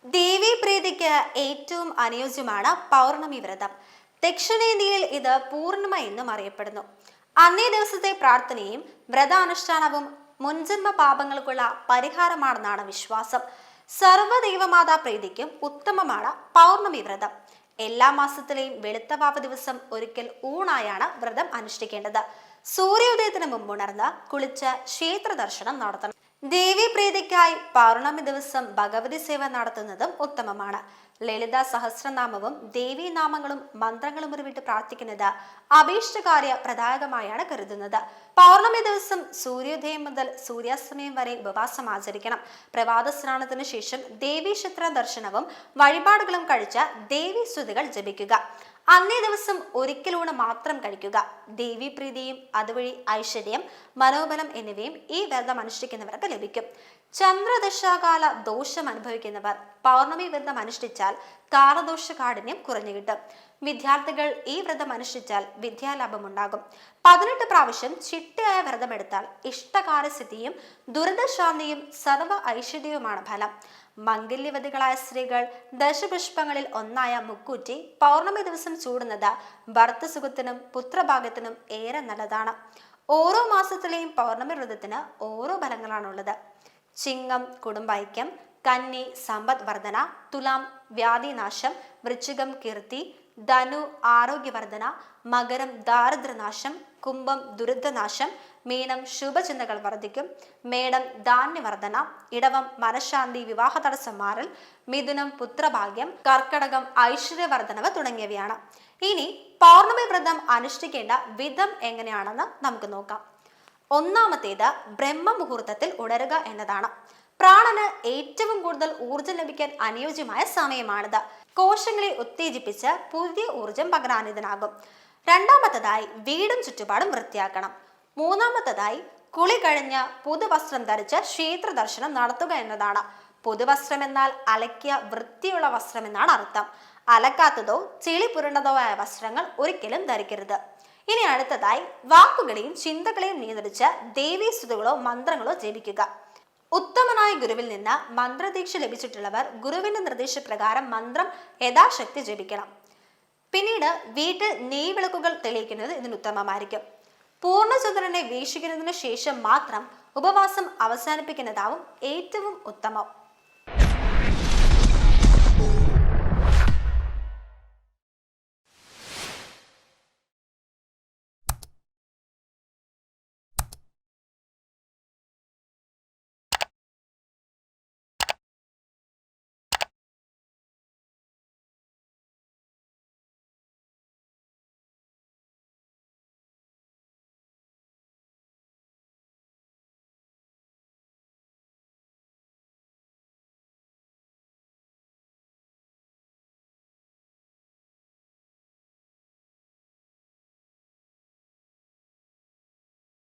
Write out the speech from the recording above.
ദേവീപ്രീതിക്ക് ഏറ്റവും അനുയോജ്യമാണ് പൗർണമി വ്രതം. ദക്ഷിണേന്ത്യയിൽ ഇത് പൂർണിമ എന്നും അറിയപ്പെടുന്നു. അന്നേ ദിവസത്തെ പ്രാർത്ഥനയും വ്രതാനുഷ്ഠാനവും മുൻജന്മ പാപങ്ങൾക്കുള്ള പരിഹാരമാണെന്നാണ് വിശ്വാസം. സർവ്വദൈവമാതാ പ്രീതിക്കും ഉത്തമമാണ് പൗർണമി വ്രതം. എല്ലാ മാസത്തിലെയും വെളുത്തവാവ് ദിവസം ഒരിക്കൽ ഊണായാണ് വ്രതം അനുഷ്ഠിക്കേണ്ടത്. സൂര്യോദയത്തിന് മുമ്പുണർന്ന് കുളിച്ച് ക്ഷേത്ര ദർശനം നടത്തണം. ദേവീപ്രീതിക്കായി പൗർണമി ദിവസം ഭഗവതി സേവ നടത്തുന്നതും ഉത്തമമാണ്. ലളിത സഹസ്രനാമവും ദേവീനാമങ്ങളും മന്ത്രങ്ങളും ഉരുവിട്ട് പ്രാർത്ഥിക്കുന്നത് അഭീഷ്ടകാര്യ പ്രദായകമായാണ് കരുതുന്നത്. പൗർണമി ദിവസം സൂര്യോദയം മുതൽ സൂര്യാസ്തമയം വരെ ഉപവാസം ആചരിക്കണം. പ്രഭാത സ്നാനത്തിന് ശേഷം ദേവീക്ഷേത്ര ദർശനവും വഴിപാടുകളും കഴിച്ച ദേവീ സ്തുതികൾ ജപിക്കുക. അന്നേ ദിവസം ഒരിക്കലൂണ് മാത്രം കഴിക്കുക. ദേവീപ്രീതിയും അതുവഴി ഐശ്വര്യം, മനോബലം എന്നിവയും ഈ വ്രതം അനുഷ്ഠിക്കുന്നവർക്ക് ലഭിക്കും. ചന്ദ്രദശാകാല ദോഷം അനുഭവിക്കുന്നവർ പൗർണമി വ്രതം അനുഷ്ഠിച്ചാൽ കാലദോഷ കാഠിന്യം കുറഞ്ഞു കിട്ടും. വിദ്യാർത്ഥികൾ ഈ വ്രതം അനുഷ്ഠിച്ചാൽ വിദ്യാലാഭം ഉണ്ടാകും. 18 പ്രാവശ്യം ചിട്ടയായ വ്രതമെടുത്താൽ ഇഷ്ടകാര്യസിദ്ധിയും ദുരിതശാന്തിയും സർവ്വ ഐശ്വര്യവുമാണ് ഫലം. മംഗല്യവതികളായ സ്ത്രീകൾ ദശപുഷ്പങ്ങളിൽ ഒന്നായ മുക്കൂറ്റി പൗർണമി ദിവസം ചൂടുന്നത് ഭർത്തസുഖത്തിനും പുത്രഭാഗ്യത്തിനും ഏറെ നല്ലതാണ്. ഓരോ മാസത്തിലെയും പൗർണമി വ്രതത്തിന് ഓരോ ഫലങ്ങളാണുള്ളത്. ചിങ്ങം കുടുംബൈക്യം, കന്നി സമ്പദ് വർധന, തുലാം വ്യാധിനാശം, വൃശ്ചികം കീർത്തി, ധനു ആരോഗ്യവർധന, മകരം ദാരിദ്ര്യനാശം, കുംഭം ദുരിതനാശം, മീനം ശുഭചിന്തകൾ വർദ്ധിക്കും, മേടം ധാന്യവർധന, ഇടവം മനഃശാന്തി വിവാഹ തടസ്സം മാറൽ, മിഥുനം പുത്രഭാഗ്യം, കർക്കടകം ഐശ്വര്യവർദ്ധനവ് തുടങ്ങിയവയാണ്. ഇനി പൗർണമി വ്രതം അനുഷ്ഠിക്കേണ്ട വിധം എങ്ങനെയാണെന്ന് നമുക്ക് നോക്കാം. ഒന്നാമത്തേത് ബ്രഹ്മമുഹൂർത്തത്തിൽ ഉണരുക എന്നതാണ്. പ്രാണന് ഏറ്റവും കൂടുതൽ ഊർജം ലഭിക്കാൻ അനുയോജ്യമായ സമയമാണിത്. കോശങ്ങളെ ഉത്തേജിപ്പിച്ച് പുതിയ ഊർജം പകരാനിതനാകും. രണ്ടാമത്തേതായി വീടും ചുറ്റുപാടും വൃത്തിയാക്കണം. മൂന്നാമത്തേതായി കുളി കഴിഞ്ഞ് പുതുവസ്ത്രം ധരിച്ച് ക്ഷേത്ര ദർശനം നടത്തുക എന്നതാണ്. പുതുവസ്ത്രം എന്നാൽ അലക്കിയ വൃത്തിയുള്ള വസ്ത്രം എന്നാണ് അർത്ഥം. അലക്കാത്തതോ ചെളി പുരണ്ടതോ ആയ വസ്ത്രങ്ങൾ ഒരിക്കലും ധരിക്കരുത്. ഇനി അടുത്തതായി വാക്കുകളെയും ചിന്തകളെയും നിയന്ത്രിച്ച് ദേവീസ്തുതികളോ മന്ത്രങ്ങളോ ജപിക്കുക. ഉത്തമനായ ഗുരുവിൽ നിന്ന് മന്ത്രദീക്ഷ ലഭിച്ചിട്ടുള്ളവർ ഗുരുവിന്റെ നിർദ്ദേശപ്രകാരം മന്ത്രം യഥാശക്തി ജപിക്കണം. പിന്നീട് വീട്ടിൽ നെയ്വിളക്കുകൾ തെളിയിക്കുന്നത് ഇതിന് ഉത്തമമായിരിക്കും. പൂർണ്ണചന്ദ്രനെ വീക്ഷിക്കുന്നതിന് ശേഷം മാത്രം ഉപവാസം അവസാനിപ്പിക്കുന്നതാവും ഏറ്റവും ഉത്തമം.